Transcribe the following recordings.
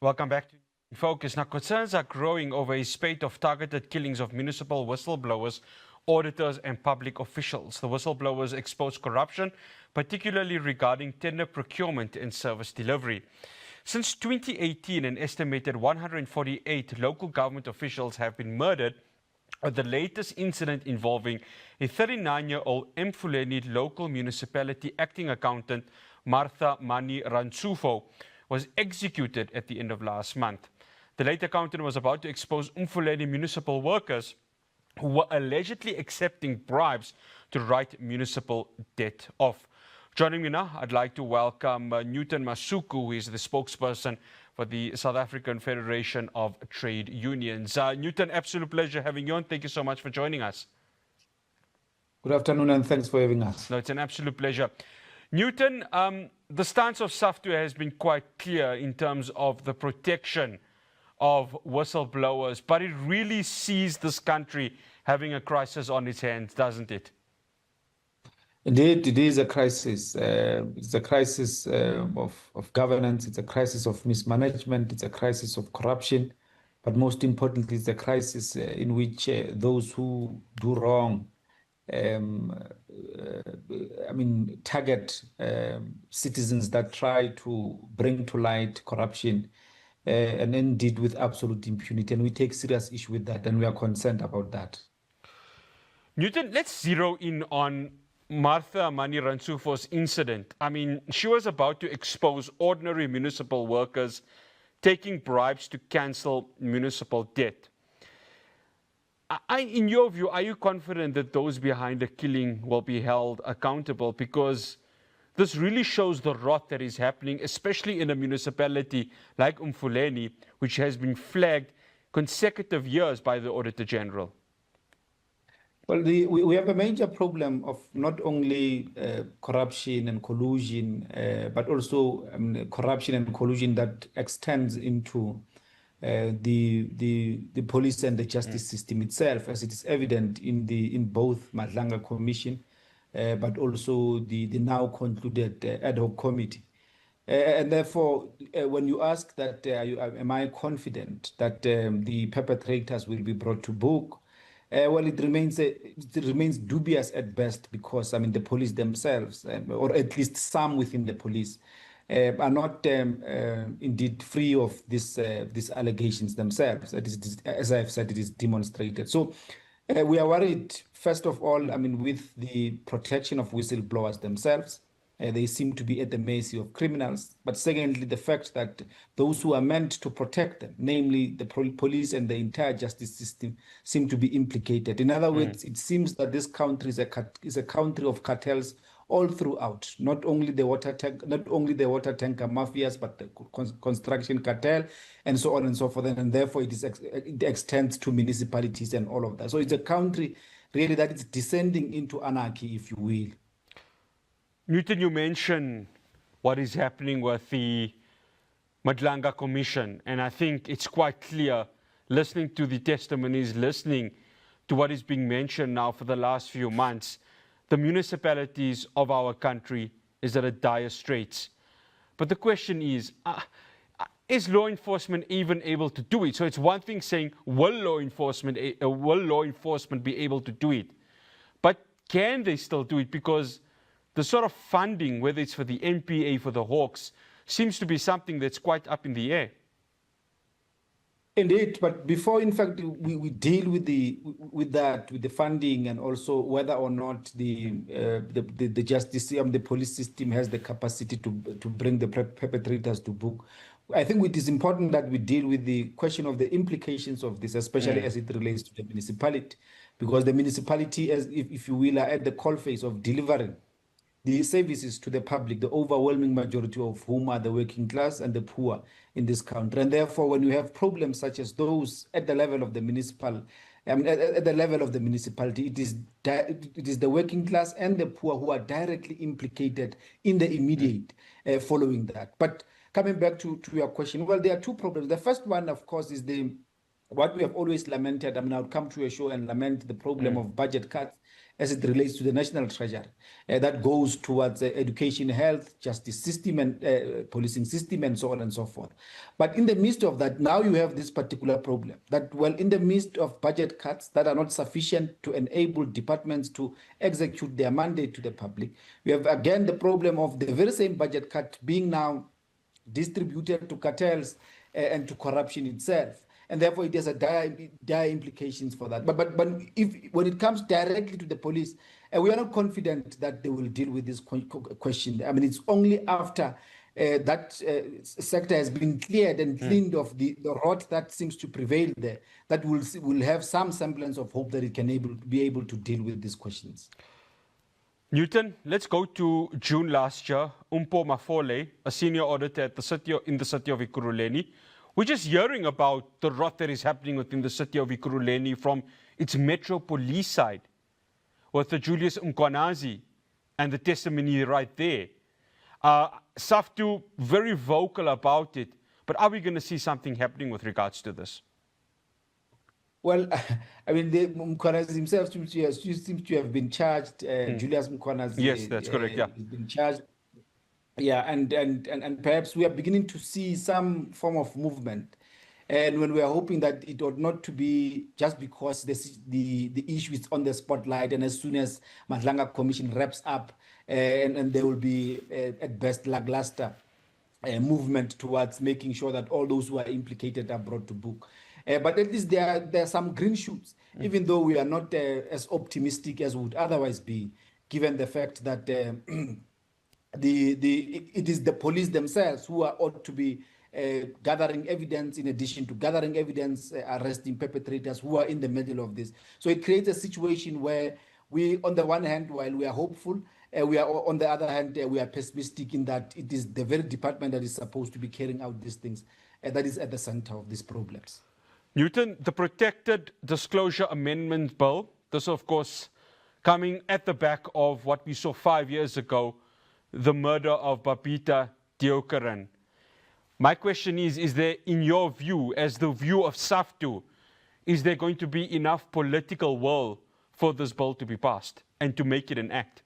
Welcome back to Focus. Now, concerns are growing over a spate of targeted killings of municipal whistleblowers, auditors and public officials. The whistleblowers expose corruption, particularly regarding tender procurement and service delivery. Since 2018, an estimated 148 local government officials have been murdered, with the latest incident involving a 39-year-old Emfuleni Local Municipality acting accountant, Mani Rantsofu, was executed at the end of last month. The late accountant was about to expose Emfuleni municipal workers who were allegedly accepting bribes to write municipal debt off. Joining me now, I'd like to welcome Newton Masuku, who is the spokesperson for the South African Federation of Trade Unions. Newton, absolute pleasure having you on. Thank you so much for joining us. Good afternoon and thanks for having us. No, it's an absolute pleasure. Newton, the stance of SAFTU has been quite clear in terms of the protection of whistleblowers, but it really sees this country having a crisis on its hands, doesn't it? Indeed, it is a crisis. It's a crisis of governance. It's a crisis of mismanagement. It's a crisis of corruption. But most importantly, it's a crisis in which those who do wrong, target citizens that try to bring to light corruption and indeed with absolute impunity. And we take serious issue with that, and we are concerned about that. Newton, let's zero in on Mani Rantsofu's incident. I mean, she was about to expose ordinary municipal workers taking bribes to cancel municipal debt. In your view, are you confident that those behind the killing will be held accountable? Because this really shows the rot that is happening, especially in a municipality like Emfuleni, which has been flagged consecutive years by the Auditor General. Well, we have a major problem of not only corruption and collusion, but also corruption and collusion that extends into the police and the justice system itself, as it is evident in both Madlanga Commission, but also the now concluded ad hoc committee. And therefore, when you ask that, am I confident that the perpetrators will be brought to book? Well, it remains dubious at best, because the police themselves, or at least some within the police, are not indeed free of these allegations themselves. As I've said, it is demonstrated. So we are worried, first of all, with the protection of whistleblowers themselves. They seem to be at the mercy of criminals. But secondly, the fact that those who are meant to protect them, namely the police and the entire justice system, seem to be implicated. In other words, it seems that this country is a country of cartels all throughout, not only the water tanker mafias, but the construction cartel, and so on and so forth. And therefore, it extends to municipalities and all of that. So it's a country really that is descending into anarchy, if you will. Newton, you mentioned what is happening with the Madlanga Commission, and I think it's quite clear, listening to the testimonies, listening to what is being mentioned now for the last few months, the municipalities of our country is at a dire straits. But the question is law enforcement even able to do it? So it's one thing saying, will law enforcement be able to do it? But can they still do it? Because the sort of funding, whether it's for the NPA, for the Hawks, seems to be something that's quite up in the air. Indeed, but before, in fact, we deal with the funding, and also whether or not the justice system, the police system has the capacity to bring the perpetrators to book, I think it is important that we deal with the question of the implications of this, especially as it relates to the municipality, because the municipality, as if you will, are at the coalface of delivering the services to the public, the overwhelming majority of whom are the working class and the poor in this country. And therefore, when you have problems such as those at the level of the municipality, it is the working class and the poor who are directly implicated in the immediate following that. But coming back to your question, well, there are two problems. The first one, of course, is the what we have always lamented, I mean, I would come to a show and lament the problem of budget cuts as it relates to the national treasury. That goes towards education, health, justice system, and policing system, and so on and so forth. But in the midst of that, now you have this particular problem that, well, in the midst of budget cuts that are not sufficient to enable departments to execute their mandate to the public, we have again the problem of the very same budget cut being now distributed to cartels and to corruption itself. And therefore, it has a dire implications for that. But if when it comes directly to the police, we are not confident that they will deal with this question. I mean, it's only after that sector has been cleared and cleaned of the rot that seems to prevail there, that we'll have some semblance of hope that it can be able to deal with these questions. Newton, let's go to June last year. Umpo Mafole, a senior auditor at in the city of Ekurhuleni, we're just hearing about the rot that is happening within the city of Ekurhuleni from its Metro Police side, with the Julius Mkwanazi and the testimony right there. SAFTU very vocal about it, but are we going to see something happening with regards to this? Well, I mean, Mkwanazi himself seems to have been charged. Julius Mkwanazi, yes, that's correct. Yeah, he's been charged. Yeah, and perhaps we are beginning to see some form of movement, and when we are hoping that it ought not to be just because the issue is on the spotlight, and as soon as Madlanga Commission wraps up, and there will be at best lackluster movement towards making sure that all those who are implicated are brought to book. But at least there are some green shoots, even though we are not as optimistic as would otherwise be, given the fact that it is the police themselves who ought to be gathering evidence, in addition to gathering evidence, arresting perpetrators who are in the middle of this. So it creates a situation where we, on the one hand, while we are hopeful, we are, on the other hand, we are pessimistic in that it is the very department that is supposed to be carrying out these things that is at the center of these problems. Newton, the Protected Disclosure Amendment Bill, this of course coming at the back of what we saw 5 years ago, the murder of Babita Deokaran. My question is there, in your view, as the view of SAFTU, is there going to be enough political will for this bill to be passed and to make it an act?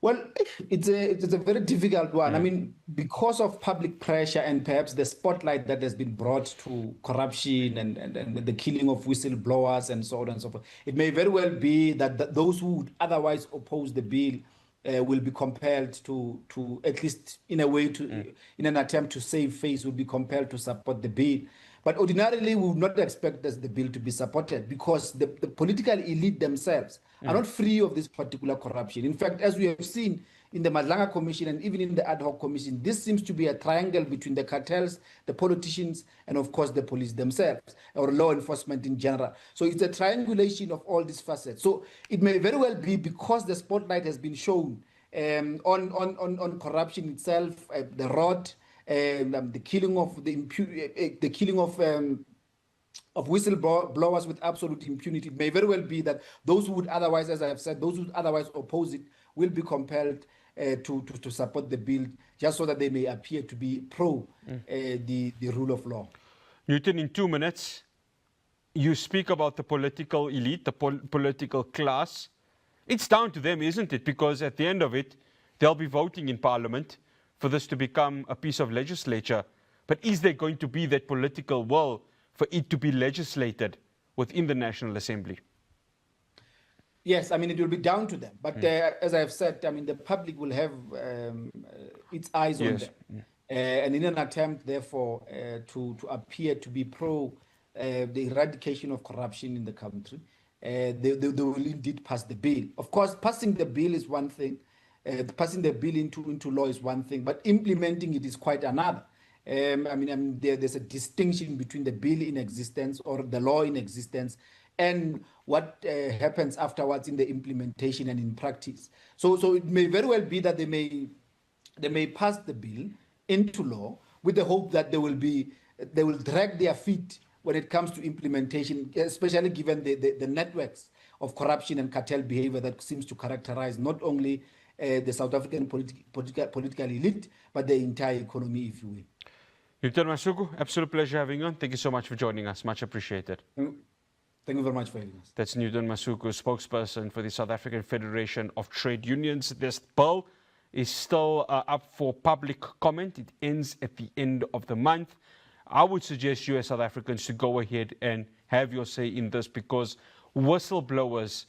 Well, it's a very difficult one. I mean, because of public pressure and perhaps the spotlight that has been brought to corruption and the killing of whistleblowers and so on and so forth, it may very well be that those who would otherwise oppose the bill will be compelled to at least in a way in an attempt to save face, will be compelled to support the bill. But ordinarily, we would not expect the bill to be supported because the political elite themselves are not free of this particular corruption. In fact, as we have seen in the Madlanga Commission and even in the Ad Hoc Commission, this seems to be a triangle between the cartels, the politicians, and of course the police themselves, or law enforcement in general. So it's a triangulation of all these facets. So it may very well be because the spotlight has been shown on corruption itself, the rot, the killing of whistleblowers with absolute impunity. It may very well be that those who would otherwise, as I have said, those who would otherwise oppose it will be compelled to support the bill, just so that they may appear to be pro the rule of law. Newton, in 2 minutes, you speak about the political elite, the political class. It's down to them, isn't it? Because at the end of it, they'll be voting in Parliament for this to become a piece of legislature. But is there going to be that political will for it to be legislated within the National Assembly? Yes, I mean, it will be down to them. But as I've said, I mean, the public will have its eyes on them. And in an attempt, therefore, to appear to be pro the eradication of corruption in the country, they will indeed pass the bill. Of course, passing the bill is one thing. Passing the bill into law is one thing, but implementing it is quite another. I mean, there's a distinction between the bill in existence or the law in existence and what happens afterwards in the implementation and in practice. So it may very well be that they may pass the bill into law with the hope that they will drag their feet when it comes to implementation, especially given the networks of corruption and cartel behavior that seems to characterize not only the South African political elite, but the entire economy, if you will. Newton Masuku, absolute pleasure having you on. Thank you so much for joining us. Much appreciated. Thank you very much for having us. That's Newton Masuku, spokesperson for the South African Federation of Trade Unions. This bill is still up for public comment. It ends at the end of the month. I would suggest you as South Africans to go ahead and have your say in this, because whistleblowers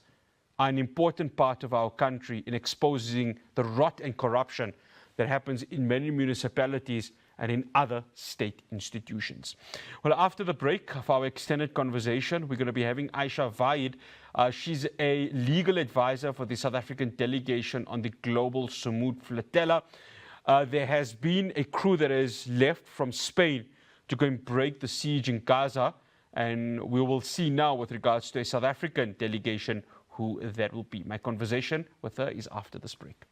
are an important part of our country in exposing the rot and corruption that happens in many municipalities and in other state institutions. Well, after the break of our extended conversation, we're going to be having Aisha Vaid. She's a legal advisor for the South African delegation on the Global Sumud Flotilla. There has been a crew that has left from Spain to go and break the siege in Gaza, and we will see now with regards to a South African delegation who that will be. My conversation with her is after this break.